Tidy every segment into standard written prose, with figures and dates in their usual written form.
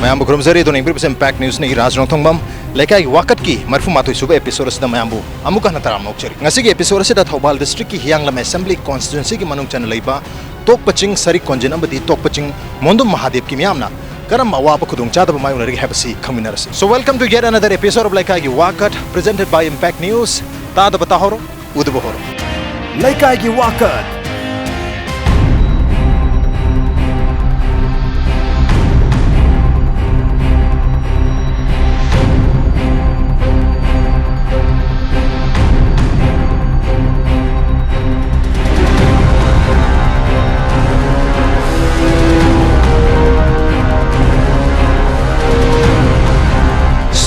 mayambu kurumzari doning briefs impact news ni Raj Nongthombam Leikai Wakat ki marfu matui sube episode sida mayambu amuka nataram nokchari ngasi gi episode sida Thobal district ki Hianglam assembly constituency ki manung chana leiba Tokpaching Sarik Konjin amadi Tokpaching Mondum Mahadev ki miyamna karam awaba khudung chadaba mayunari habasi khaminarasi. So welcome to yet another episode of Leikai ki Wakat presented by Impact News. Tada batahoro udubahoro Leikai ki Wakat.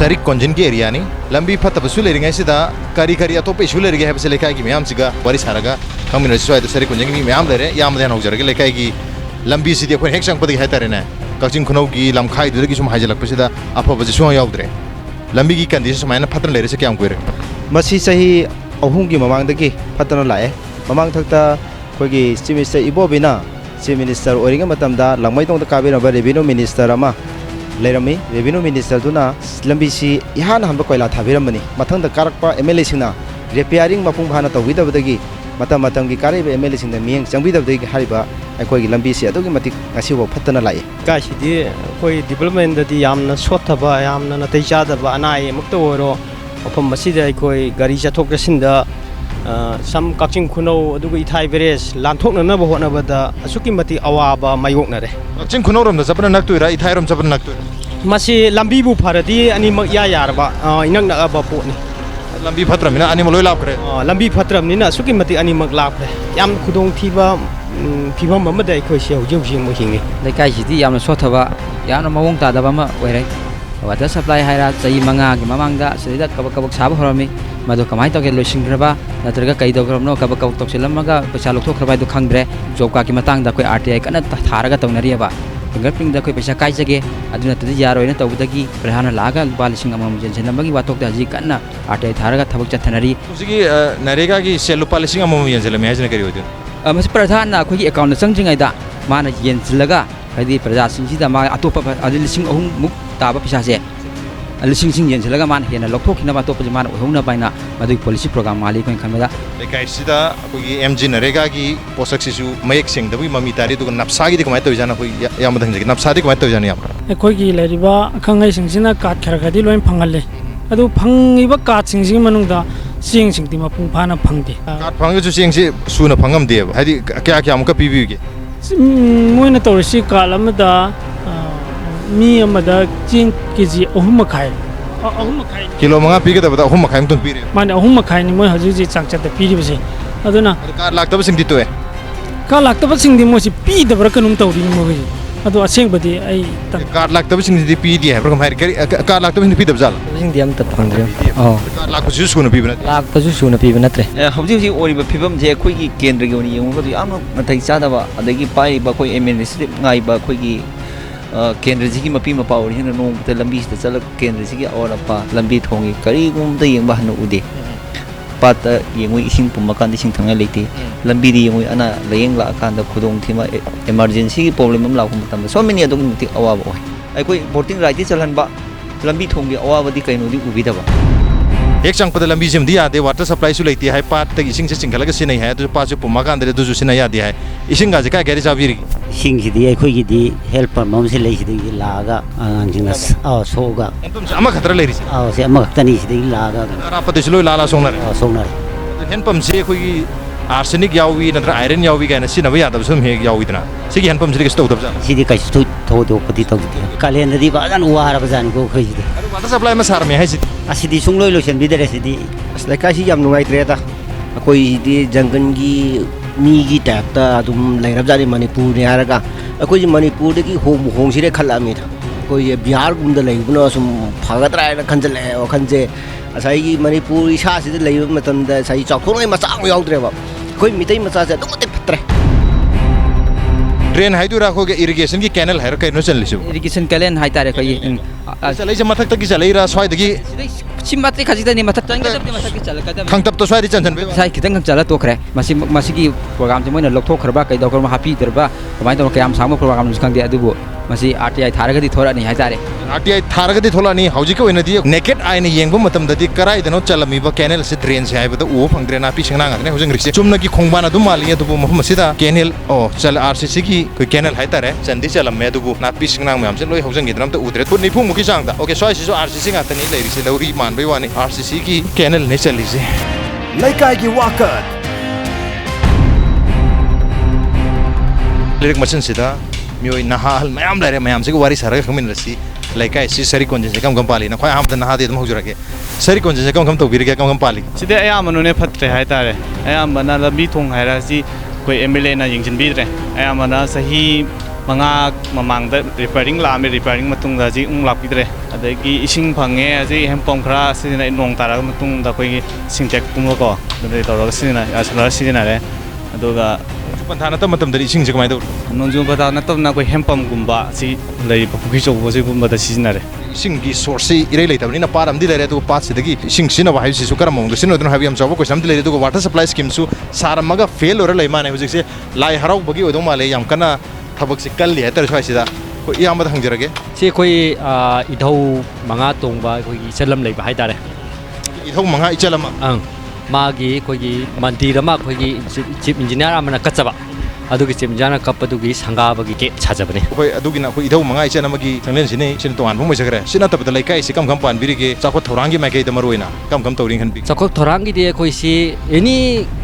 Sarik Konjin ki area ni lambi phat tabasu le ringai sida kari atope isu le ringai habse Leikai ki miyam siga waris haraga khamin rasi soida Sarik Konjin ni miyam lere yam den hojare Leikai ki lambi sidi khoi hek sang padi haitare na Kaching khunau ki lamkhai du ki sum hajalak pasida apha baje so yaudre lambi ki condition maina phatna lere se kyam koire masi sahi ahum gi mamang dagi phatna lae mamang thakta khoi gi chief minister ibobina chief minister oringa matamda langmai tong da kabina ba revenue minister ama Lerami, Revenue Minister Duna, Lambisi, Ihan Hamba Koila Taviramani, Matanga Karakpa, MLA Sina, repairing Mapung Hana with the Gi, Matamatangi Karib, MLA in the Ming, some with the Hariba, Akoi Lambisi, Adogimatic, Asivo Patana Lai. Gashi, the development that the Yamna Sotaba, Yamna Tejada, Anai, Muktoro, upon Masida, Koi, Garisha Tokasinda, some Kaching Kuno, Dugi Thai Veres, Lantokna never one over the Asukimati Awaba, Mayonare. Kaching Kunorum, the Sapanaktura, Itiram Sapanaktura. Masi Lambibu Paradi, Animal Yayarba, Inanga Abaponi. Lambi Patramina, animal lapre. Lambi Patramina, Sukimati Animal Lapre. Yam Kudong Tiba, Piva Mamada, Kosho, Jim Muhingi. Leikai City, Yam Sotava, Yanamawonta, Dabama, where water supply higher, Manga, Mamanga, Seda Kabakabak Sabahorami, Madokamai to get Lushing Graba, Natraga Kaidogram, no Kabakok Toxilamaga, Pachalo Tokra to Kangre, Jokaki Matang, the Koi RTA, and Taraga Tonariaba. Fingerprint the Kopesha Kaisage, Aduna to the Yaro in a Tobaki, Prehana Laga, Balishing among Jenamagi, Watok the Zikana, Arte Taraga, Tabakatanari. Narega, Selu Palishing among Yanzela, Mas Pratana, quick account of something like that. Mana Yenslaga, I did Prasasida, my Atopa, Adilishing Muk Taba Pisase. A listening Yenslaman, and a lot talking about Topaman, Huna Bina, Madu policy program, Malik and Canada. Leikai Sida, MG Naregagi, Posaxisu, Maxing, the Wimamitari to Napsagi, Matojana, Yamadan, Napsadi, Matojana. A Kogi Ladiba, Kangasing Zina, Kat Karakadilo and Pangale. I do Pangiva Katsing Zimanunda, seeing Singtima Pumpana Pangdi. Pangu to sing sooner Pangam Dev, had Kakamka PV. Monatorisi Kalamada. Me and Mother Jin Kizi Ohumakai. Kilomanga Pigata, but Homakai to period. Man, Ohumakai, Mohazi Sancha the PDC. I don't know. Like the sing to it. Kalaktabasing the most P the Brakanum to the movie. I do a sing, but I got like the sing the PD from Harry, car like the Pit of Zal. Oh, like was just going to be like Pazusuna Pivanatre. How do you order people? They quickly can regoni, I'm not take Sadava, they give by Bakoi Emin, Nai Bakwiki. Kendriziki Mapima power, you know, the Lambis, the Salak Kendriziki or a pa, Lambit Hongi, Karigum, the Yambahano Ude. But Yangui Simpuma condition tonality, Lambidi, Anna, the Yangla, kind of Kudong Tima emergency problem, Lakum. So many don't take our boy. I quit porting like this, but Lambit Hongi, or the kind of Ubidava. Exang pada Lambizim dia, the water supply to Lady High Part, taking Sing Galaxy, had to pass Pumakan, the Duzusina, the Ishingaza gets a very Singidi, Quigidi, helper, Momsili, Laga, Anginas, our Soga. Amakatra ladies. Our Samakanis, the Laga, Rapatislo Lala Sonar. Sonar. The Henpum say we arsenic Yawi and iron Yawi and a Sinavia of some here Yawidna. Sigi Henpum Six Stove. Sidica stood Toto Potito. Kalenda Diva and Warabazan go crazy. What does a blind army has it? A city Sunglo and be the city. Like I see Yam White Reta. A koi di Jangangi. Migi tapta dum Lairabzari Manipur Yaraga, a Koji Manipur, home Sire Kalamit, Koi Biar Gunda Laguno, some Pagatra Kanzale or Kanze, as I Manipur is has the Layumatan that I saw Koi Masang out driver. Koi Mita Masasa, don't take Patre. Drain Haidura irrigation canal Hurricane Irrigation Kalen Haitare. Salisa Matakis Alera, Swai the सिमती खजितनी मथक चंगदबनी मथक चलकदब खंगतब तो स्वादी चंचन बे sai kitang kang chala tokre masigi program je moina lokthok khrba kai dokor ma happy derba kamai to kayam sangma program skang de adubu masi RTI tharagadi thora ni haitare RTI tharagadi tholani hauji ko inadi naked eye ni yengbu matam dadi karai dano chalami ba canal se drain se haibada u phangdre na pi singna ngane hojing rise chumna ki khongbana dum mali adubu mahum sida canal o chal RCC ki koi canal haitare chandi chalam me adubu na pi singna myam se loi hojing gidram ta udre put ni phung muki sangda okay soi si so RCC ngatani leiri se lauri man bai wani RCC ki canal ne chali se Leikai ki Wakat. Lirik machin sida mioi nahal mayam lare mayam se wari saraga khamin rasi Leikai si Sarik Konjin se kam pali na khoi amda naha de dum hojurage Sarik Konjin se kam tawbirige kam pali sida ayamanu ne phatre haitare ayamana lambi thong haira si koi MLA na yingjin bidre ayamana sahi manga mamangda repairing la me repairing matung da ji lak bidre adagi ising phange aji hempom khra sina nong tara matung da koi singtek kumlo ko de tawra sina asala sina re aduga panthana ta matam dari sing se kamai do nongjung pata na tabna koi hempom gumba si lei pukhi chok bo si gumba da sina re sing gi source irei leitabni na param di lere to pat sidagi sing sina wa si su karam mong sino don habi am chawo ko sam di lere to water supply scheme su saramaga fail ora leima ne hujik se lai harau bagi odom male yam kana thabak se kal li hatar choi sida ko iyam da hangjirage ꯁꯤ ꯑꯩꯈꯣꯏ ꯏꯙꯧ ꯃꯉꯥ ꯇꯣꯡꯕ ꯑꯩꯈꯣꯏꯒꯤ ꯆꯂꯝ ꯂꯩꯕ ꯍꯥꯏꯇꯥꯔꯦ ithong manga ichalama ꯃꯥꯒꯤ ꯑꯩꯈꯣꯏꯒꯤ ꯃꯟꯗꯤꯔ ꯑꯃ ꯑꯩꯈꯣꯏꯒꯤ ꯆꯤꯞ ꯏꯟꯖꯤꯅꯤꯌꯥꯔ ꯑꯃꯅ ꯀꯠꯆꯕ ꯑꯗꯨꯒꯤ ꯆꯤꯞ ꯏꯟꯖꯤꯅꯤꯌꯥꯔꯅ ꯀꯞꯄꯗꯨꯒꯤ ꯁꯪꯒꯥꯕꯒꯤ ꯒꯦꯠ ꯁꯥꯖꯕꯅꯤ koi adugina koi ithong manga ichanamagi thanglen sini sin tongan phung moisagre sina tabda Leikai si kam pan birige chakot thorangi makai da maroina kam tawring khan bi ꯆꯥꯎꯈꯠ ꯊꯧꯔꯥꯡꯒꯤꯗꯤ ꯑꯩꯈꯣꯏꯁꯤ ꯑꯦꯅꯤ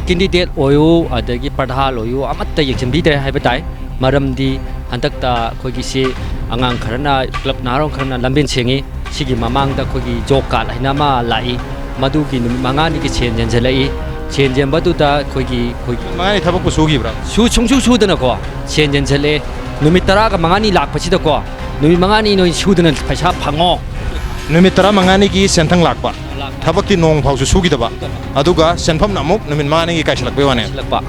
ꯀꯦꯟꯗꯤꯗꯦꯠ ꯑꯣꯏꯌꯨ ꯑꯗꯒꯤ ꯄ꯭ꯔꯙꯥꯟ ꯑꯣꯏꯌꯨ ꯑꯃꯠꯇ ꯌꯦꯡꯁꯤꯟꯕꯤꯗ꯭ꯔꯦ ꯍꯥꯏꯕ ꯇꯥꯏ ꯃꯔꯝꯗꯤ ꯍꯟꯗꯛꯇ ꯑꯩꯈꯣꯏꯒꯤꯁꯤ ꯑꯉꯥꯡ ꯈꯔꯅ ꯀ꯭ꯂꯕ ꯅꯍꯥꯔꯣꯜ ꯈꯔꯅ ꯂꯝꯕꯦꯟ ꯁꯦꯡꯉꯤ ꯁꯤꯒꯤ ꯃꯃꯥꯡꯗ ꯑꯩꯈꯣꯏꯒꯤ ꯖꯣꯕ ꯀꯥꯔꯗ ꯍꯥꯏꯅ ꯑꯃ ꯂꯥꯛꯏ ꯃꯗꯨꯒꯤ ꯅꯨꯃꯤꯠ 5ꯅꯤꯒꯤ ꯁꯦꯟ ꯌꯦꯟꯁꯤꯜꯂꯛꯏ ꯁꯦꯟ ꯌꯦꯟꯕꯗꯨꯗ ꯑꯩꯈꯣꯏꯒꯤ mangani thabak ko sugibra ꯁꯨꯡꯁꯨ ꯁꯨꯗꯅꯀꯣ ꯁꯦꯟ ꯌꯦꯟꯁꯤꯜꯂꯛꯑꯦ ꯅꯨꯃꯤꯠ 5ꯅꯤ ꯂꯥꯛꯄꯁꯤꯗꯀꯣ ꯅꯨꯃꯤꯠ 5ꯅꯤ ꯅꯣꯏ ꯁꯨꯗꯅ ꯄꯩꯁꯥ ꯐꯪꯉꯣ numit 15 gi senthang lakpa thabak ti nong phau su sugidaba aduga senpham namuk numit 5 gi kaisalak be wane ꯂꯛꯄ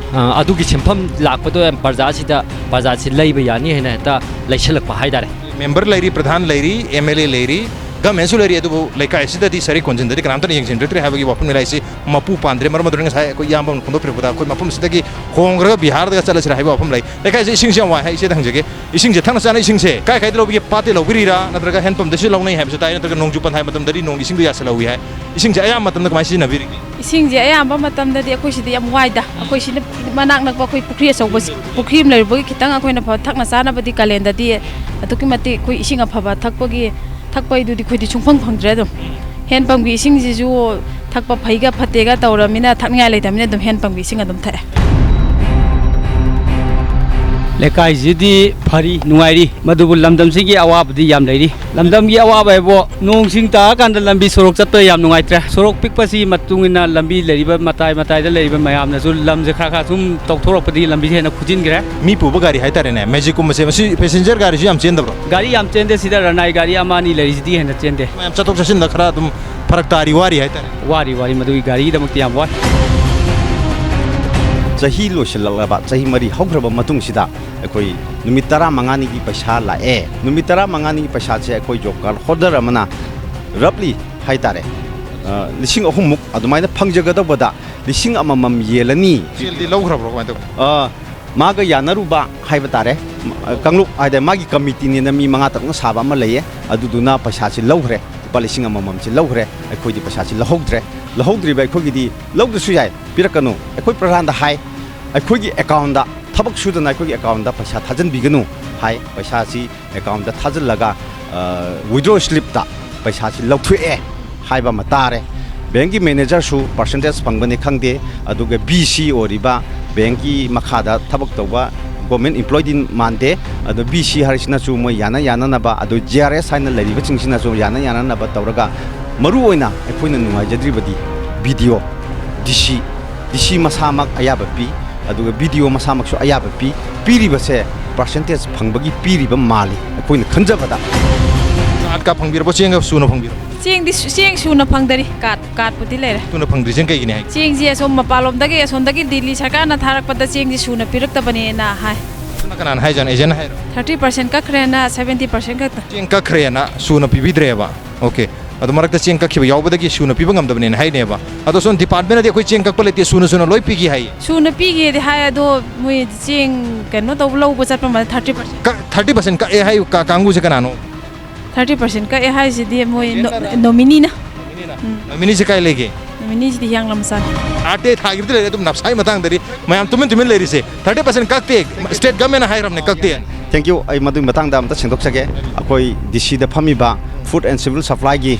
ꯑꯗꯨꯒꯤ ꯁꯦꯟꯐꯝ ꯂꯥꯛꯄꯗꯣ ꯄ꯭ꯔꯖꯥꯁꯤꯗ ꯄ꯭ꯔꯖꯥꯁꯤ ꯂꯩꯕ ꯌꯥꯅꯤ ꯍꯥꯏꯅ ꯍꯦꯛꯇ ꯂꯩꯁꯜꯂꯛꯄ ꯍꯥꯏꯇꯥꯔꯦ member lairi pradhan lairi MLA lairi government su lairi adubu Leikai sida di Sarik Konjin dadi kanam tan yengsin retri habagi wapun milai si mapu pandre mar madring sai ko yambam kondo prepota ko mapum sida gi hongra bihar da chala sira habi wapum lai Leikai si ising siam wa hai se dang jege ising je thang sana ising se kai kai lobi pati lobiri ra nadraga handpump desi lawnai habi su tai nadraga nongju pan hai matam dari nong ising du ya salawi hai ising je ayam matam da kamai si na biri इसिंजे अयाम मतमददी अखोइसिदि याम वाइदा अखोइसिने मनाक नक अखोइ पुखरी असौबस पुखरी म लेरबगी खितंग अखोइना फ थकना सानाबदी कालेंददी अतुकि मति कोइ इसिंग अफबा थकपगी थकपैदुदि खोइदि सुंफंग फंगद्रे दम हेनपंगी इसिंजिजु थकप फैगा फतेगा तौरमिना थकनिया लेदमिना दम हेनपंगी इसिंग अदम थाए लेकाइजिदी फरी नुआइरी मदुबु लमदमसिगी अवाबदी याम लेरी लमदमगी अवाब हैबो नोंसिंग ता कांद लंबी सोरक चत्त याम नुआइत्रे सोरक पिकपसी मतुंगिना लंबी लेरिबा मताय मताय दा लेरिबा मयामना जु लमजे खरा खरा सुम तौथोरकपदी लंबी हेना खुजिनग्रे mi puba gari hai tare ne magic kum se masi passenger gari ju am chendabro गाड़ी याम चेंदे सिदा रनाई गाड़ी अमानी लेरिजिदी हेना चेंदे am chatok chasin da khara dum farak tari wari hai tare वारी वारी मदुगी गाड़ी दमक्ति याम वाय चाही लोसललबा चाही मरी हौग्रबा मतुंग सिदा अखोई नुमित 15 की पैसा लाए नुमित 15 की पैसा से अखोई जॉब कार्ड होल्डर अमना रफली हाइतारे लिसिंग अहुमुक अदुमाइना फंगजगदबदा लिसिंग अममम येलनी jildi lograbro ma to मागा यानरुबा हाइबतारे कंगलुक आइदे मागी कमिटी ने नमी मंगा तक साबा म लइए अदुदुना पैसा से लौग्रे लुपा लिसिंग अममम से लौग्रे अखोइदि पैसा से लहौद्रिबा अखोइगिदि लौदसु याय पिरकनु अखोइ प्रधान दा हाय अखोइगी अकाउंट दा थबक सुदना अखोइगी अकाउंट दा पैसा थाजन बिगनु हाय पैसा सी अकाउंट दा थाजन लगा विड्रॉ स्लिप दा पैसा सी लौथुए हाइबा मतारे बैंक की मैनेजर सु परसेंटेज फंगबने खंगदे अदुगे बीसी ओरिबा बैंक की मखादा थबक तौबा गवर्नमेंट एम्प्लॉय दिन मानदे अदो बीसी हरिसना सु मो याना याना नबा अदो जेआरएस हाइना लरिबा चिंगसिना सु याना याना नबा तौरगा मरु ओइना अखोइना नुवाइजद्रिबदी वीडियो डीसी मसामक अयाबा पी अदुगे वीडियो मसामक सु अयाबा पी पीरिबसे परसेंटेज फंगबगी पीरिबा माली अखोइना खंजबदा at ka phangbirbo chenga suna phangbir चेंग सुना फंगदरी काट पुति लेरे tuna phangdri chen kai gini hai चेंग जी असोम मपालोम दगे असोम दगे दिल्ली सरकार ना थारक पद चेंग जी सुना पिरक बने ना हाय suna kanan hai jan ejen hai 30% का खरे ना 70% का cheng ka khre na suna pibidre ba okay ꯑꯗꯣ ꯃꯔꯛꯇ ꯆꯦꯡ ꯀꯛꯈꯤꯕ ꯌꯥꯎꯕꯗꯒꯤ ꯁꯨꯅ ꯄꯤꯕ ꯉꯝꯗꯕꯅꯦꯅ ꯍꯥꯏꯅꯦꯕ ꯑꯗꯣ ꯁꯣꯝ ꯗꯤꯄꯥꯔꯠꯃꯦꯟꯅꯗꯤ ꯑꯩꯈꯣꯏ ꯆꯦꯡ ꯀꯛꯄ ꯂꯩꯇꯦ ꯁꯨꯅ ꯂꯣꯏ ꯄꯤꯒꯦ ꯍꯥꯏ ꯁꯨꯅ ꯄꯤꯒꯦꯗꯤ ꯍꯥꯏ ꯑꯗꯣ ꯃꯣꯏ ꯆꯦꯡ ꯀꯩꯅꯣ ꯇꯧꯕ ꯂꯧꯕ ꯆꯠꯄ ꯃꯇꯝꯗ 30% ꯀꯛꯑꯦ ꯍꯥꯏ ꯀꯥꯡꯕꯨꯁꯦ ꯀꯅꯥꯅꯣ 30% ꯀꯛꯑꯦ ꯍꯥꯏꯁꯤꯗꯤ ꯃꯣꯏ ꯅꯣꯃꯤꯅꯤꯅ ꯅꯣꯃꯤꯅꯤꯁꯦ ꯀꯥꯏ ꯂꯩꯒꯦ ꯅꯣꯃꯤꯅꯤꯁꯤꯗꯤ ꯍꯤꯌꯥꯡꯂꯝ ꯃꯆꯥꯅꯤ आटे थागिर दे तुम नफसाई मतंगदरी मयाम तुम लेरी से 30% कक्ते स्टेट गवर्नमेंट हाइरमने कक्ते थैंक यू आई मदु मतंग दा अमता सेंदोक सके अखोई डीसी दा फमीबा फूड एंड सिविल सप्लाई की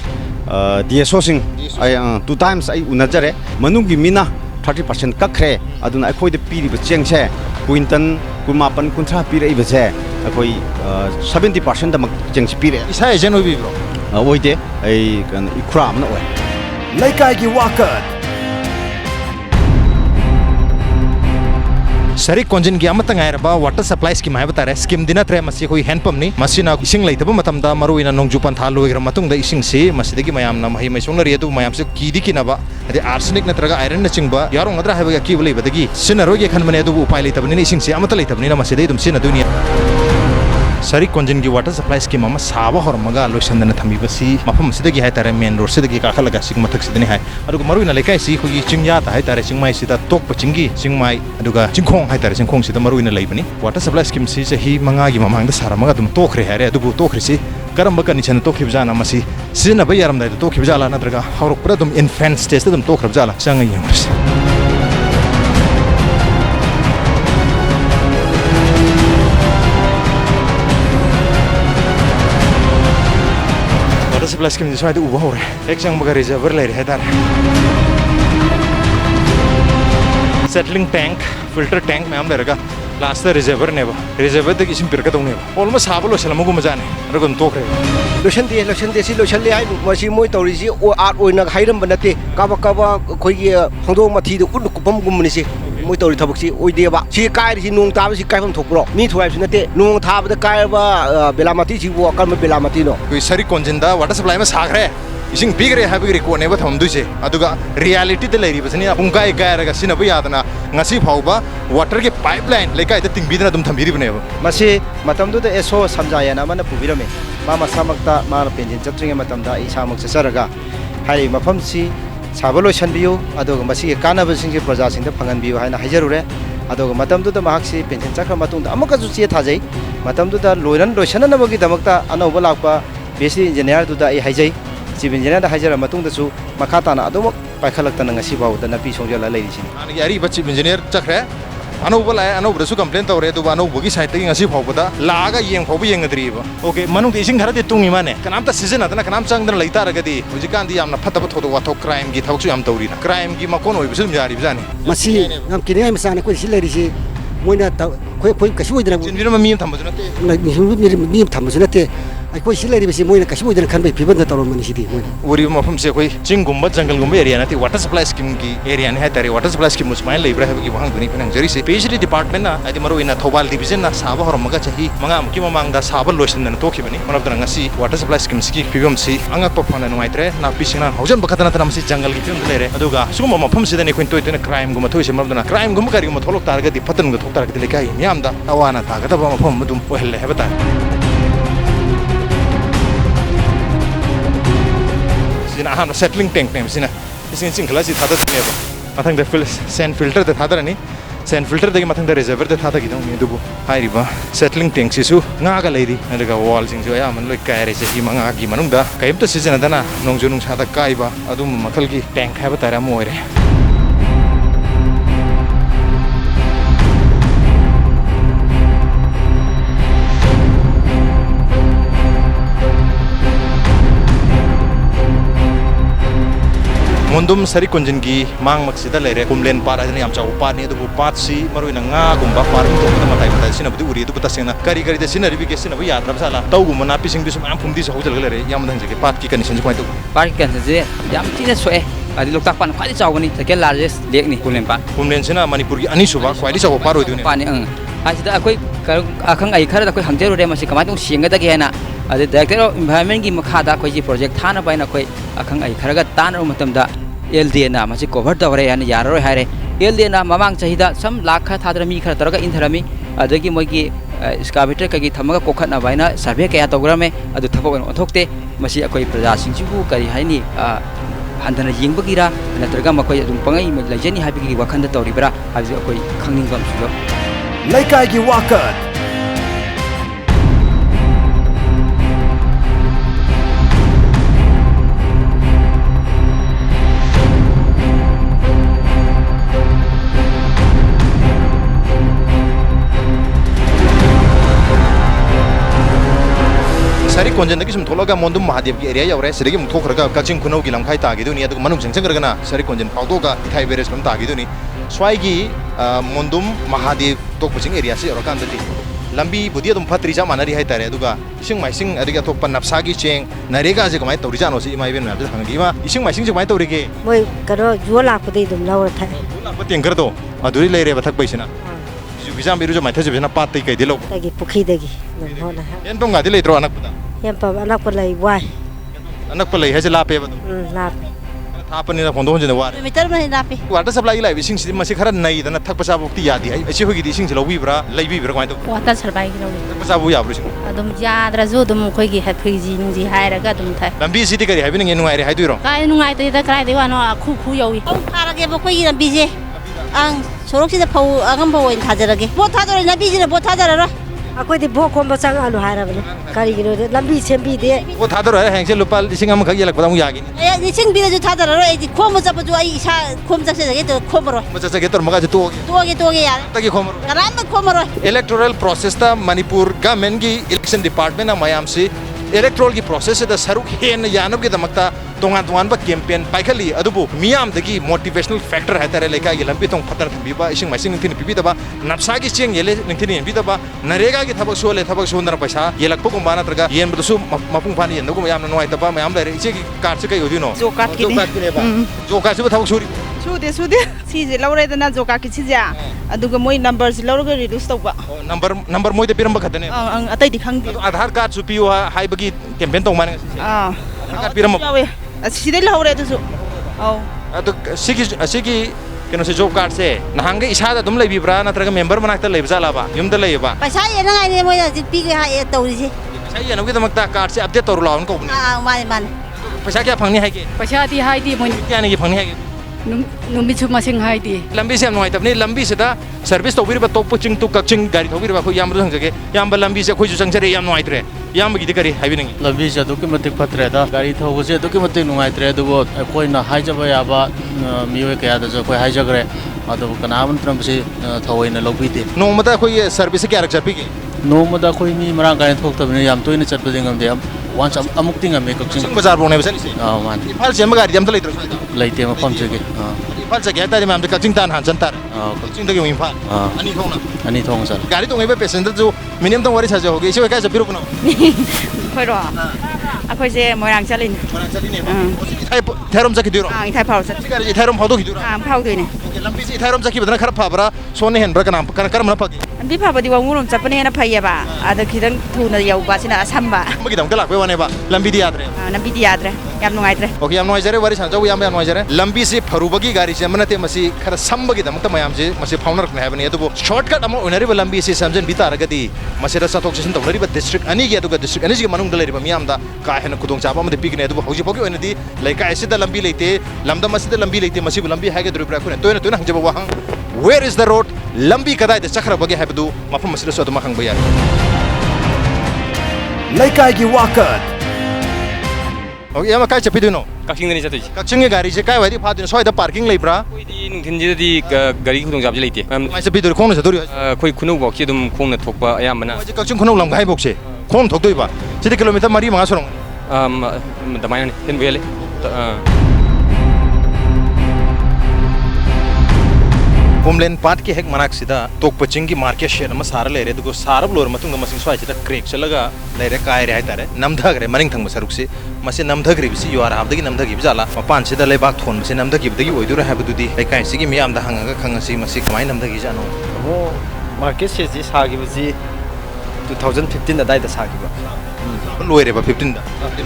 डीएसओ सिंग आई 2 टाइम्स आई उनजरे मनुंगी मीना 30% कखरे अदुना अखोई दे पीरिब चेंगसे क्विंटल कुमापन कुंथ्रा पीरे बसे अखोई 70% दमक चेंगस पीरे इसा एजेंट होबीब्रो ओइदे आई इखरा मन ओय Leikai gi Wakat Sarik Konjin gi amata ngairaba water supply scheme hai batare scheme dina tre masi koi hand pump ni masina ising leitaba matamda maruina nongjupan thalu igra matungda ising se masidagi mayam na mahi maisong na riatu mayam se kidi kinaba ade arsenic natraga iron na chingba yarong adra haiba ki bule badagi sinaroge khanmane adu upai leitabani ni ising se amata leitabani na masidai dum sina dunia Sarik Konjin gi water supply scheme ama saba hormaga loisandana thamibasi mafam sidagi hai tare main road sidagi ka khalaga sing mathak sidani hai aduga maruina lekai si khogi chingya ta hai tare chingmai sida Tokpaching gi chingmai aduga chingkhong hai tare chingkhong sida maruina leibani water supply scheme si hi manga gi mamang da saramaga dum tokre hai re adubu tokre si karamba condition tokhibjana masi sina ba yaram da tokhibjala nadraga haurok pura dum infant stage da dum tokhrabjala changa yamrs Sebelah skim di suatu ubah orang. Ekjang bagari reservoir lari hedar. Settling tank, filter tank, मैं हम लड़का last reservoir ने बा. Reservoir तक इसी पिरका तो नहीं बा. Almost साबल लोग सलामों को मजा नहीं. रगम तोक रहे. लोशन दे सी लोशन ले आई मसी मोई तौरीसी ओ आर्ट ओइना हाइरम बनते काबा कोई हंदो मथी दो कुन कुपम गुमनी सी मोई तौरी थबकसी ओइदेबा सी कायरी नोंग ताबसी कायफम थोकरो मी थोयाबसी नते नोंग थाबदा कायबा बेलामती सी वो कर्म बेलामती नो कोई Sarik Konjin दा वाटर सप्लाई में साग रहे इसिंग बिगरे हाबिगरे को नेबा थमदुसे अदुगा रियलिटी ते लेरी बसनी पुंगाय गायरगा सिनबा यादना ngasi phauba water ge pipeline lekai ta tingbidna dum thambiri bneba masi matamdu da eso samjayana mana pubirame mama samakta mana penjin chatringe matamda isamak charaga hai mafam si sabalo shanbiyu adoga masi ge kanaba singje praja singda phanganbiyu haina hajarure adoga matamdu da mahak si penjin chakra matungda amaka ju che thajai matamdu da loiran loisana nabagi damakta anoba lakpa basic engineer du da ai hajai chief engineer da hajara matungda su makhatana adom paikhalakta ngasi baw da napi songjala leirisi ani ari bachi engineer chakre anouba lai anouba su complain tawre du anouba gi site gi ngasi phawbada laga yeng phawba yengadriba okay manung de ising harade tungi mane kanam ta season adana kanam changdana leita ragadi hojikan di yamna phataba thodo wathok crime gi thawak su yam tawri crime gi makon oi bisum jari bijani masi ngam kine ai masana ko silerisi moina ta koi kashi oidana jinbira mi thambaju nate mi thambaju nate ai koi silerisi moina kashi oidana khanbai pibanda tawromani sidi moina uri mafam se koi chingumba jungle gumba area nate water supply scheme gi area ne hatari water supply scheme musmain leibra ha gi wahang duni pinang jari se PhD department na adi maru ina Thobal division na saba hormaga chahi manga amki mamang da saba loisan na tokibani one of the ngasi water supply scheme ski pibam si anga to phana nuaitre na pisina haujan bakatana tanam si jungle gi pim lere aduga suguma mafam se dani koin toitena crime guma thoi se marudana crime guma kari guma tholok targa di patan guma thok targa di lekai myamda awana ta ga da mafam mudum ohelle hebata sina han settling tank nem sina isin sing khala si thada neba mathang da sand filter da thada ni sand filter da mathang da reservoir da thada gi dong me dubu hai riba settling tank si su nga ga leiri alaga wall sing jo ya man loi kai re se hi manga gi manung da kaim ta season da na nongju nung sa da kai ba adum makhal gi tank ha ba tara mo re Mondum Sarik Konjin gi mang maksida lere kumlen para ni am chau pa ni du pat si maruina nga gumba farm to ta matai matai sina budi uri du ta sina kari kari de sina ribi ke sina bu ya tra sala tau gum na pising du am phum di so hojal lere yam dang je pat ki condition ko tu Park kan je yam ti ne soe adi lok tak pan khwai chaw ni second largest lake ni kumlen sina Manipur gi ani suba khwai chaw pa roi du ni pani asida akoi akhang ai khara da koi hangjeru re masi kamai tung singa da ge na adi director of environment gi makha da koi ji project thana pai na koi akhang ai khara ga tan ro matam da LD na masi cover tawre yani yaroi haire LD na mamang chahida sam lakha thadra mi khara taraga intharami adagi moi gi स्काबेटर कई थमगा कोखना बाइना सर्वे कया तौग्रामे अदु थबक ओथोक्ते मसी अखोई प्रजा सिंगसिबु करी हाइनी हंदना येंबगिरा नत्रगा मखोई अदुम पंgai लैजनी हाबिगी वखंद तौरिबरा हाबि अखोई खंगनिंगम सुलो Leikai gi Wakat Sarik Konjin dagi sum thologa Mondum Mahadev ki area yaure sidagi mthok raga Kaching Khunau gi lamkhai ta gi duni adu manung sing raga Sarik Konjin phawdoga ithai beres lam ta gi duni swai gi Mondum Mahadev Tokpaching area se orakan dati lambi budi adum phatri ja manari hai tare aduga ising mai sing adiga to panapsa gi cheng narega je kamai tawri jano si mai ben na hangi ma ising mai sing je mai tawri ge moi karo jola ko dei dum laura thai jola ko teng kar do aduri leire bathak paisina ju bijam biru jo mai thase bena pat tai kai dilo dagi pukhi dagi nam hona en tonga dilai tro anak puda yam pa anak ko lai wai anak palai ha je la pe ba lap थापनी ना फोंदो होंजने वार metre में लापे water supply लाई बिसिंग SIM मसे खरा नई दना थक पसा बुक्ति यादी है एसे होगी दिसिंग लौबी ब्रा लैबी ब्रा कमाइ तो वाटर सप्लाई की लौबी थक पसा बु याब्रु सिंग अदुम याद्रा जो दुम खोई की है फ्रीजी नुजी हायरगा दुम थाय लंबी सिटी करी है बिन नुआइ रे हाइ दुइरो काय नुआइ त दा क्राइ देवा नो खु खु यौई फारगे बकोई लंबी जे आं सोरok सिदा फौ आगम फौ इन थाजरगे बो थाजर लंबी जे बो थाजर र अकोइ दि बो कोम बचंग आलु हायरबने करी गिनो लंबी सेम्बी दे बो थादर है हेंसे लुपा लिसिंग हम खग यलक पदामु यागी ए लिसिंग बि जो थाजर र ए खोम जप जो आई इसा खोम जसे जगे तो खोम रो बचा सके तो मगा तो तोगे यार तगी खोम रो कराम खोम रो इलेक्टोरल प्रोसेस ता मणिपुर गवर्नमेंट की इलेक्शन डिपार्टमेंट मयाम से इलेक्टोरल की प्रोसेस दा सरुक हेन यानब के दमकता तोंगान तोंगान बा कैंपेन पाइखली अदुबु मियाम दगी मोटिवेशनल फैक्टर है तारे लेका ये लंबी तोंग फतर थबिबा इसिंग माइसिंग निथिन पिबि दबा नपसा की चेंग येले निथिन येबि दबा नरेगा की थबक सोले थबक सोंदर पैसा ये लकपो गुंबा नत्रगा येन बदसु मपुंग फानी येन दगु याम नोय दबा मयाम लारे इचे की कार्ड से कई होदिनो जोकात की बा जोकात से थबक सोरी सुदे सीजे लौरेदना जोकात की सिजा अदुगा मोय नंबर से लौरगा रिड्यूस तौबा नंबर मोय दे पिरम खतने अतै दि खंग आधार कार्ड सु पियो हाइबगी कैंपेन तोंग माने कार्ड पिरम सिदे लौरे दुसु औ अदु सिगी केनो से जॉब कार्ड से नहांगे इसादा दुम लेबिब्रा नत्रगा मेंबर मनाक्ता लेबजा लाबा युमदा लेबा पैसा ये ना ने मोय जि पी के हाय तौरिसे पैसा ये नबगी दमकता कार्ड से अपडेट तौर लावन को माने पैसा क्या फंगनी है के पैसा दी हाई दी मोय क्या नहीं फंगनी है के नुमिसु मसिंग हाई दी लंबी से नोय तबनी लंबी से दा सर्विस तौबिर बा टोकपचिंग टू कचिंग गाड़ी थौबिर बा खो याम रंग जगे याम लंबी से खोइ संगसरे याम नोय त्रे याम बगी करी हाइबि नंगी लंबी से दुकि मतिक फत्रे दा गाड़ी थौबसे दुकि मतिक नोय त्रे दुबो कोइना हाइजबा याबा मियोय कया दा जो कोइ हाइजगरे अदो कनामन त्रमसे थौइना लौबिते नोमदा खोइ सर्विस के आरक चपि के नोमदा खोइ मी मरा गाड़ी थोक्तबने याम तोइना चटप दिंगम दे वांस अमुक्तिंग अमे कचिंग बाजार बोने बसनि से मान इफाल से गाड़ी जम लेत्रो लेते मफम जगे इफाल से गया मैम कचिंग तान हान जनतार कचिंग दगे इफाल अनि थोंग सर गाड़ी तोंगे पैसेंजर जो मिनिमम तो वरी साजे होगे इसे काय जपिरो बनो खोइरो अखोइ से मोरांग चलिन इथाइ थेरम जकी दिरो इथाइ फाउ सर गाड़ी इथाइ रम फाउ दो दिरो फाउ दोइने लंबी से इथाइ रम जकी बदना खर फाबरा सोने हेन ब्रकना करम न फगे अंदी फाबदी वांगुरम चपने ना फैयबा आदा खिदंग थुना यौबा सिना असंबा मगी दम लाक वे बा लंबी दी याद रे लंबी दी याद रे याम नुगाइत्रे ओके याम नुगाइजरे वरी सान जाऊ याम नुगाइजरे लंबी से फरुबगी गाड़ी से मनते मसी खर संबगी दम त मयाम जे मसी फाउनर ने हैबने अदुबो शॉर्टकट अमो ओनरिबो लंबी से समजन बितारगदी मसी रसा टॉक सेशन तौलरिबो डिस्ट्रिक्ट अनि गे अदुगा डिस्ट्रिक्ट अनि जे मनुंग दलरिबो मियाम दा का हेन खुदोंग चाबा मदे पिगने अदुबो हौजी फगे ओनदी लेका एसिदा लंबी लेते लमदा मसीदा लंबी लेते मसी लंबी हागे दुरिब्रा कुने तोयना हंजबो वाहंग वेयर इज द रोड लंबी कदाय दे चखरा बगे हैबदु मफम मसीदा सो दमा हंग बयार Leikai gi Wakat ओके यामा काय चपि दिनो कक्चिंग दनि चतै कक्चिंग के गाड़ी से काय वादी फादिन सोयदा पार्किंग लेब्रा कोइदी नुंथिन जिदि गाड़ी खुदोंग जाबजे लेते माइ चपि दुर खोंग सदुरि खोइ खुनु बक्सि दुम खोंना थोकपा अयामना कक्चिंग खुनु लंगाइ बक्से खोंग थोकदोइबा सिदि किलोमीटर 4 5 सोरंग दमायन हेन बेले होमलैंड पार्ट की हेक मनाक सिदा तोकपचिंग की मार्केट शेयर म सारा लेरे दुगो सारब लोर मतुंग मसिंग स्वाइ सिदा क्रेक चलगा लेरे काय रे हाइतारे नमधगरे मरिंग थंग सरुक से मसे नमधगरि बिसि युआर हाबदगी नमधगि बिजाला मपान सिदा लेबाक थोन मसे नमधगि बदगी ओइदुर हाबदुदी लेकाय सिगी मियाम दा हंगा खंगसि मसे कमाय नमधगि जानो हो मार्केट शेयर जी सागी बिसि 2015 अदाय दा सागी बा लोइरे बा 15 दा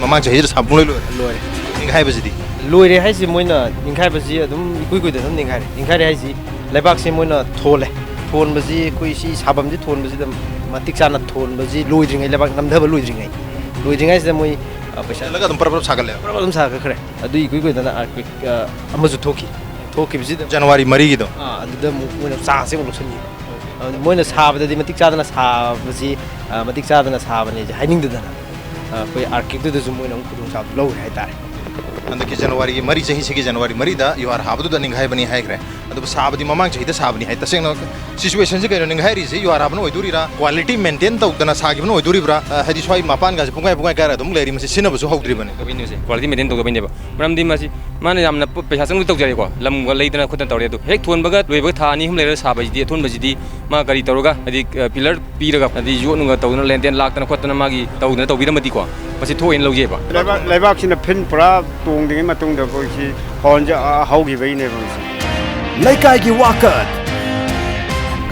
ममा जहिर साबुन लोइरे निखाय बजिदी लोइरे हाइसि मोइना निखाय बजि अदुम कुइ कुइ दम निखाय निखाय हाइसि लेबाक से मोइना थोले थोन बजी कोइ सि साबम जी थोन बजी दम matik sana thon baji loidring ai lebak namdhaba loidring ai sida moi paisa laga dum parab sagal le parab dum sagal khare adui kui dana earthquake amazu thoki bisi January mari gi do aduda moina sa se mo loksani moina sabadadi matik sadana sabasi matik sadana sabane haining dana koi earthquake du moina khudung sab lo hai tare अंदर की जनवरी मरी चाहिए से की जनवरी मरी दा you are हाबदु दा निंगाई बनी है करे अदब साबदी ममांग चाहिए दा साबनी है तसेंग सिचुएशन से कइनो निंगाई रि से यू आर हाबनो ओइदुरी रा क्वालिटी मेंटेन तौदना सागिबनो ओइदुरी ब्रा हदि स्वाई मापान गा पुंगाई कार दम लेरी मसे सिनबसु हौद्रि बने कबिनु से क्वालिटी मेंटेन तौदबा नेबा मरमदि मासी माने यामना पैसा संग तौजरे को लम ग लेदना खुदन तौरे दु हेक थोन बगा लोइबा था नि हम लेरा साबाजिदि थोन बजिदि मा गाड़ी तौरगा हदि पिलर पीरगा हदि जो नुगा तौदना लेंटेन लाक्तना खोतना मागी तौदना तौबिरमदि को मसे थोइन लौजेबा लेबाक सिना फिन पुरा तोंदिङै मतुंदा बोइसि हौनजा हौगिबैने बोइसि Leikai Wakat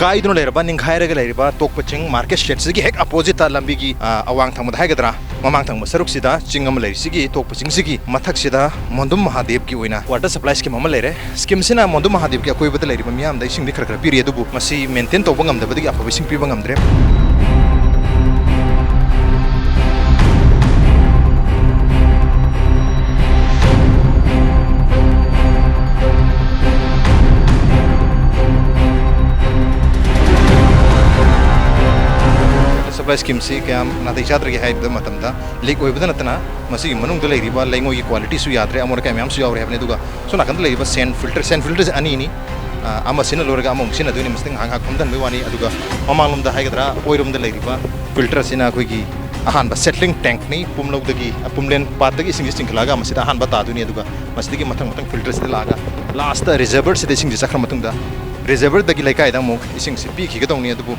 काइदनो लेरबा निंगाइरगा लेरबा तोकपचिंग मार्केट स्ट्रीट सिगी हेक अपोजिट लंबी की अवांग थंग हाइगद्रा ममांग थंग सरुक सिदा चिंगम लेरिसिगी तोकपचिंग सिगी मथक सिदा मोंदुम महादेव की ओइना वाटर सप्लाई स्कीम अमा लेरे स्कीम सिना मोंदुम महादेव की अकोइबदा लेरिबा मियाम दा इसिंग खर खर पिरि अदुबु मसी मेंटेन तौबा ngamdabadi अफबा इसिंग पिबा ngamdre स्कीम से क्या नाते छात्र के है मतमदा लीक होइबदा नतना मसी मनुंग दले रिबा लेंगो की क्वालिटी सु यादरे अमोर का मैम सु यावरे हबने दुगा सो नाकन दले रिबा सेंड फिल्टर अनि नि अमा सिना लोरगा अमोंग सिना दुनि मस्तिंग हांग हां खमदन मेवानी अदुगा ममांगलम दा हाइगद्रा ओइरुम दले रिबा फिल्टर सिना कोई की अहान बा सेटलिंग टैंक नि पुमलौग दगी पुमलेन पात दगी सिंग सिंगलागा मसिदा अहान बता दुनि अदुगा मस्तिगी मथंग मथंग फिल्टर से लागा लास्ट रिजर्वर से सिंग जखर मतुंगदा रिजर्वर दगी लेकाय दा मोक इसिंग से पी खिगा दौनी अदुबु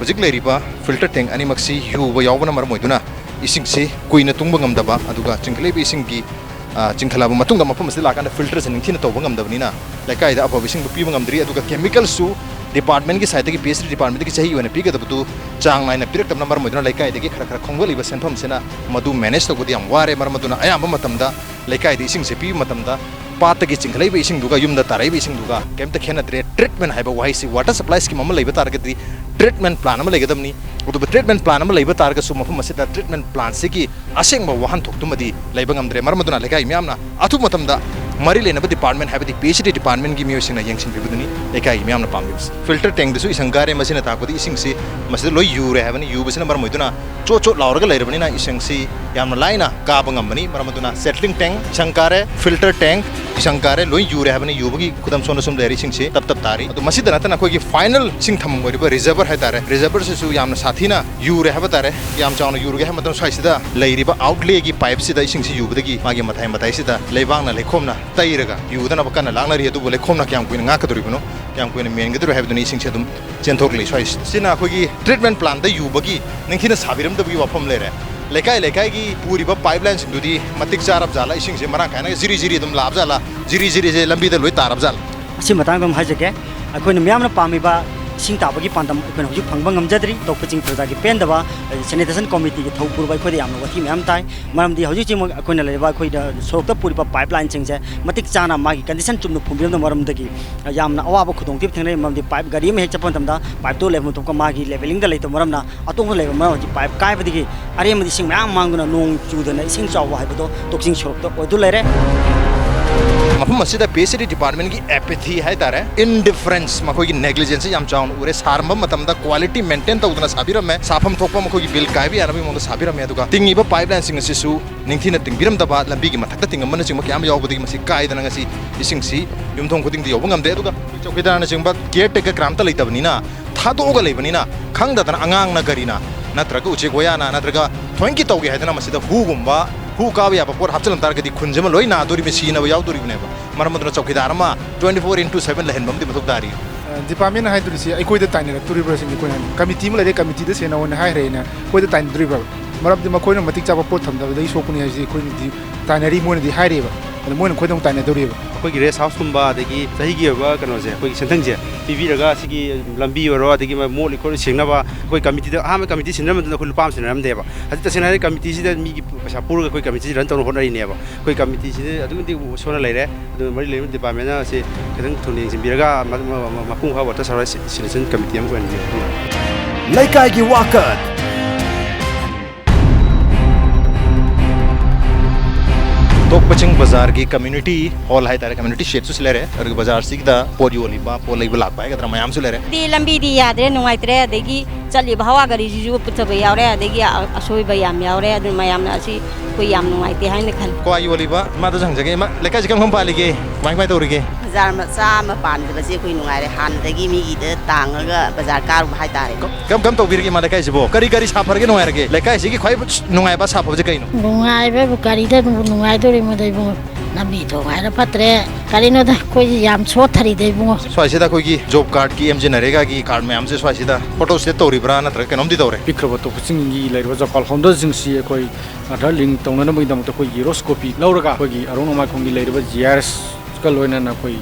हजिक लेरिबा फिल्टर टैंक अनिमक्सी युब यावबना मरम ओइदुना इसिंग से कुइना तुंग ngamdaba aduga चिंखलेबि इसिंग की चिंखलाबु मतुंग मफम से लाकान फिल्टर से निंथिना तौब ngamdabnina लेकाय दा अफब इसिंग पिबा ngamdri aduga chemical su department की साइड की पीएचडी डिपार्टमेंट की सही होने पीगदबदु चांग नाइन पिरक्तबना मरम ओइदुना लेकाय दगी खर खर खोंगलिबा सेंफम सेना मदु मैनेज तौबदि याम वारे मरम मदुना अयाम मतमदा लेकाय दि इसिंग से पी मतमदा पात की चिंखलेबि इसिंग दुगा युमदा ताराइबि इसिंग दुगा केमता खेनद्रे ट्रीटमेंट हाइबा वाहि से वाटर सप्लाई स्कीम अमा लेबा तारगदि ट्रीटमेंट प्लान अमा लेगदमनी उदुब ट्रीटमेंट प्लान अमा लेबा तारगसु मफम मसिदा ट्रीटमेंट प्लान से की असेंगबा वाहन थोक्तुमदि लेबा ngamdre मरमदुना लेकाय म्यामना अथु मतमदा मरी लेनब डिपार्टमेंट हाइबदि पीएचडी डिपार्टमेंट की मियोसिंगना यंगसिन बिबदुनी लेकाय म्यामना पामबिस फिल्टर टैंक दसु इसंगारे मसिना ताकबदि इसिंग से मसिदा लोय युरे हाबनि युबसिना मरमोइदुना चो लावरगा लेरबनिना इसिंग से यामना लाइना काब ngamबनि मरमदुना सेटलिंग टैंक इसंगारे फिल्टर टैंक इसंगारे लोय युरे हाबनि युबगी खुदम सोना सुम लेरि सिंग से तब तारी तो मसिदा नतना कोई फाइनल सिंग थम ओइबा रिजर्वर हाइतारे रिजर्वर से सु यामना साथीना युरे हाबा तारे याम चावना युरगे हा मतम साइसिदा लेरिबा आउटले की पाइप सिदा इसिंग से युबदगी मागे मथाय मथाय सिदा लेबांगना लेखोमना तैरगा युदना बकना लांगनरि अदुबो लेखोमना क्याम कुइन ngakaduribनो क्याम कुइन मेनगदुर हाबदुनि इसिंग से दुम चेंथोकलि साइस सिना कोगी ट्रीटमेंट प्लान द युबगी नंखिना साबिरमदबगी वाफम लेरे लेकाई की पूरीबा पाइपलाइन सिंदुदी मतिक चारब जाला इसिंग से मरा खाना जिरी दम लाब जाला जिरी से लंबी द लोय तारब जाला असी मतंग दम हाजके अखोइन म्यामना पामिबा इसिंग ताबगी पांदम अखोइन हुजुक फंगबा ngamjadri तोकपचिंग प्रजा की पेंदबा सैनिटेशन कमिटी की थौपुरबा अखोइ यामना वथि म्याम ताइ मरमदि हुजुक चिम अखोइन लेबा अखोइ सोरकता पूरीबा पाइपलाइन सिंग से मतिक चाना मागी कंडीशन चुमनो फुंबिरम मरमदगी यामना अवाबा खुदोंति थेंगनै मरमदि पाइप गाड़ी में हेक चपन तमदा पाइप तो लेबम तो मागी लेवलिंग द लेतो मरमना अतोंग लेबा मरमदि पाइप काइबदगी अरेमदि सिंग म्याम मांगुना नोंग चुदना इसिंग चावा हाइबदो तोकचिंग सोरकता ओदु लेरे मफम मसिदा पीएचडी डिपार्टमेंट की एपैथी है तारे इनडिफरेंस मखोई की नेग्लिजेंस याम चाउन उरे सारम मतमदा क्वालिटी मेंटेन तौदना साबिरम में साफम थोकपा मखोई की बिल काइबि यानबि मोंदा साबिरम में दुगा तिंगिबा पाइपलाइन सिंग सिसु निंथिना तिंबिरम दबा लंबी की मथकता तिंगमन सिंग मक्याम यावबदि मसि काइदना ngasi इसिंग सी युमथोंग खुदिंग दियोब ngamde दुगा चौकीदारना सिंगबा केयर टेकर क्रामता लेतबनिना थादोगा लेबनिना खंगदना अंगांग ना गरिना नत्रगा उचे गोयाना नत्रगा थोंकी तौगे हैदना मसिदा हुगुंबा हु काब या पोर हाचलम तारगदि खुंजम लोय ना दोरि में सीना यावदोरि बनेबा मरमदना चौकीदार मा 24/7 लहनबम दि मथुकदारी डिपार्टमेंट हाइदुरिसि अखोइदा ताइनर तुरिब्रसिंग कोइन कमिटी म लेरे कमिटी द सेना वन हाइ रेना कोइदा ताइन दुरिब्र मरबदि मखोइना मतिक चाबा पोत थमदबदि सोकुनि हाइसि कोइनि ताइनरी मोनदि हाइरेबा मोइन खोइदों ताइना दुरिबा अखोइगी रेस्ट हाउस कुंबा अदगी सहीगी ओबा कनोसे अखोइगी सेंथंगजे पीबीरगा सिगी लंबी ओरो अदगी मोल इकोर सिंगनाबा अखोइ कमिटी द आम कमिटी सिनरमदन अखोइ लुपाम सिनरमदेबा हजि तसेना कमिटी सिदा मिगी पैसा पुरगा अखोइ कमिटी रन तौन होनरिनेबा अखोइ कमिटी सिदे अदुगदि सोना लेरे अदु मरि लेम डिपार्टमेंट से खदंग थुनि सिंबिरगा मकुंग हा वाटर सर्विस सिलेक्शन कमिटी अम own Leikai Wakat. Tokpaching Bazaar की community hall है तारे community shape से ले रहे हैं और बाजार सीधा पोरियो लिबा पोलाई बुला पाएगा तरह मयाम से ले रहे हैं दी लंबी दी याद है नुआई त्रे देगी चली भावा गरी जीजू पुत्र भैया और देगी असोई भैया में और है मयाम ना सी कोई याम नुआई ते है निकल को आई वाली बा माता संग जगह मा लेका जिकम हम पाली के वाई तो रही के बाजार मचा म पान बजे कोई नुआई रे हान देगी मी गी तांग बाजार कार भाई तारे कम तो बिर के माता कैसे बो करी करी साफर के नुआई के लेका ऐसी की खोई नुआई बा साफ बजे कहीं नुआई बे करी दे नुआई तो रे मुदे बो नबी तो गाय पत्रे करी नो दा कोई याम छो थरी दे बो स्वाइसिदा कोई की जॉब कार्ड की एमजे नरेगा की कार्ड में हमसे स्वाइसिदा फोटो से तो रिब्रा नत्र के नम दी दौरे पिखरबो तो कुचिंगी लेरबो जो कॉल होंदर जिंसी कोई आधार लिंक तौना मैदम तो कोई यूरोस्कोपी लौरगा कोई अरुण मा खोंगी लेरबो जीआरएस का लोइना ना कोई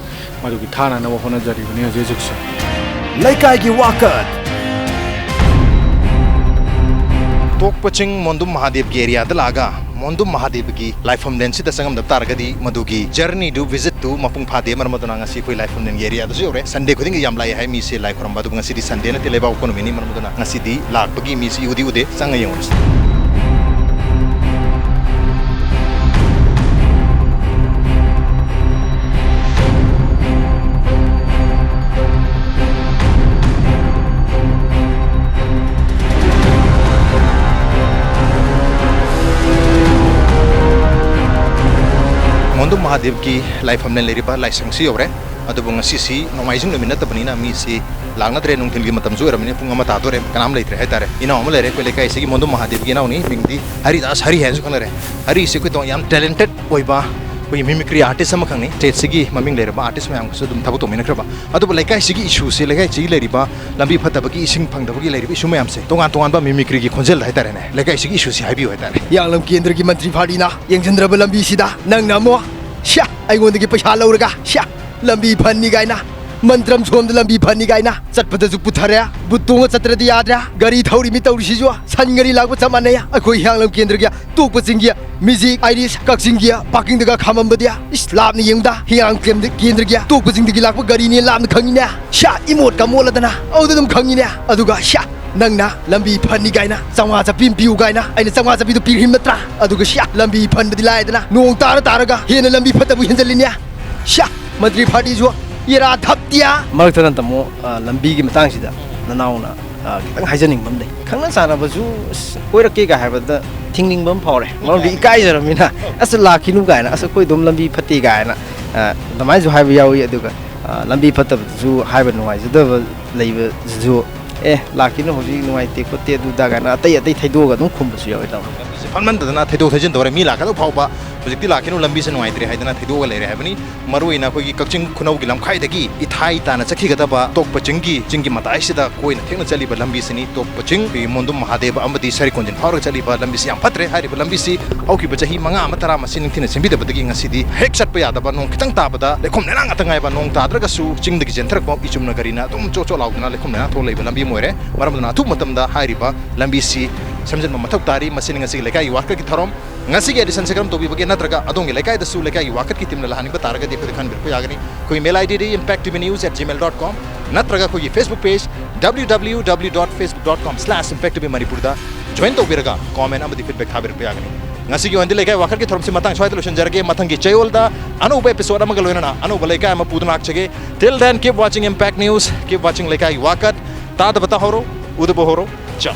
मदुगी थाना ना होना जरी बने जे जिक्स Leikai Wakat. Tokpaching Mondum Mahadev की एरिया दलागा Mondum Mahadev की लाइफ हम लेंस इधर संगम दफ्तर गदी मधुगी जर्नी डू विजिट टू मपुंग फादे मरमदुना ngasi कोई लाइफ हम लेंस एरिया दो जोरे संडे को दिंग याम लाई है मी से लाइफ हम बादु ngasi di संडे ना तेलेबा उकोन मिनी मरमदुना ngasi di लाख बगी मी से उदी उदे संग योंस Mondum Mahadev की लाइफ हमने ले रिपा लाइसेंस सी ओरे अदुबो ngasi si नोमाइजिंग नमिना तबनीना मी से लागना त्रे नुंथिल की मतम जो रमने पुंगा मता दोरे कनाम लेत्रे है तारे इना हम ले रे को लेका ऐसे की Mondum Mahadev की नाउनी मिंगदी हरिदास हरि है जो कन रे हरि से कोई तो याम टैलेंटेड ओइबा कोई मिमिक्री आर्टिस्ट हम खंगनी स्टेट से ममिंग ले रबा आर्टिस्ट मैम से दुम थबो तो मिन खरबा अदुबो लेका से की इशू से लेका से ले रिबा लंबी फतबकी इसिंग फंगदबकी ले रिबा इशू मैम से तोंगान तोंगान बा मिमिक्री की खोंजेल है तारे ने लेका से की इशू से हाइबी है तारे यांगलम केंद्र की मंत्री फाड़ीना यंगचंद्रब लंबी सीधा नंग नमो श्या अगोंदगी पैसा लौरगा श्या लंबी फन्नी गायना मंत्रम सोमद लंबी फन्नी गायना चटपदसु पुथरे बुतोंग चत्रदि याद्रा गाड़ी थौरी मी तौरिसिजो सनगरी लागबो चमानया अखोई यांगलम केंद्र गया तोकपचिंगिया म्यूजिक आइरिस कक्सिंगिया पार्किंग दगा खामबदिया इस्लाम ने यंगदा हियांग केंद्र गया तोकपचिंगदगी लागबो गाड़ी ने लाम खंगिना श्या इमोट का मोलदना औददम खंगिना अदुगा श्या नंगना लंबी फन्नी गायना चंगा चपिम पिउ गायना आइना चंगा चपिदु पिरिम नत्रा अदुगा श्या लंबी फन्बदि लायदना नोंग तारगा हेन लंबी फतबु हिंजलिन्या श्या मंत्री फाटी जो येरा धप्तिया मरक्तन तमो लंबी की मतंग सिदा ननाउना खितंग हाइजनिंग बम दे खंगना सानाबजु कोइरके गा हाबदा थिंगनिंग बम फावरे मरदि इकाइ जरमिना अस लाखिनु गायना अस कोइ दुम लंबी फति गायना दमाइ जो हाइब याउ अदुगा लंबी फतबजु हाइब नुवाइ जदब लेब जु लाखिनु होजि नुवाइते खोते दुदा गाना अतै अतै थैदोगा दुम खुमबसु याउ ता फनमंदना थैदो थैजिन दौरे मी लाखा फाउबा हुजिक्ति लाखिनु लंबी से नुवाइत्रे हाइदना थैदोगा लेरे हाइबनी मरुइना कोई कक्चिंग खुनौ की लमखाइदगी इथाई ताना चखिगदबा तोकपचिंग की चिंगी मताइसिदा कोइना थेंगना चलिबा लंबी सिनी तोकपचिंग की मोंदुम महादेव अमदी सरी कोंजिन फाउरग चलिबा लंबी से याम फत्रे हाइरिबा लंबी सी औकी बचही मंगा अमतरा मसिन थिन सिंबिदबदगी ngasiदी हेक चटपा यादबा नोंग खितंग ताबदा लेखोम नेना ngataंगाइबा नोंग ताद्रगसु चिंगदगी जेंथरक पॉप इचुमना गरिना तुम चोचो लाउदना लेखोम नेना थो लेबा लंबी मोरे मरमदना थु मतमदा हाइरिबा लंबी सी समझन मथक तारी मसिन ngasi लेकाई वाकत की थरम ngasi के एडिशन से करम तोबी बगे नत्रगा अदोंगे लेकाई दसु लेकाई वाकत की टीम लहानी बतारगा देखो दिखान बिरको यागनी कोई मेल आईडी impacttvnews@gmail.com नत्रगा कोई फेसबुक पेज www.facebook.com/impacttvmanipur दा जॉइन तोबिरगा कमेंट अमदि फीडबैक थाबिरको यागनी ngasi की वंदि लेकाई वाकत की थरम से मतंग स्वाइद लोशन जरगे मतंग की चयोल दा अनोबे एपिसोड अमगल वेना अनोबे लेकाई म पुदनाक चगे till then keep watching Impact News keep watching लेकाई वाकत ताद बता होरो उदबो होरो चा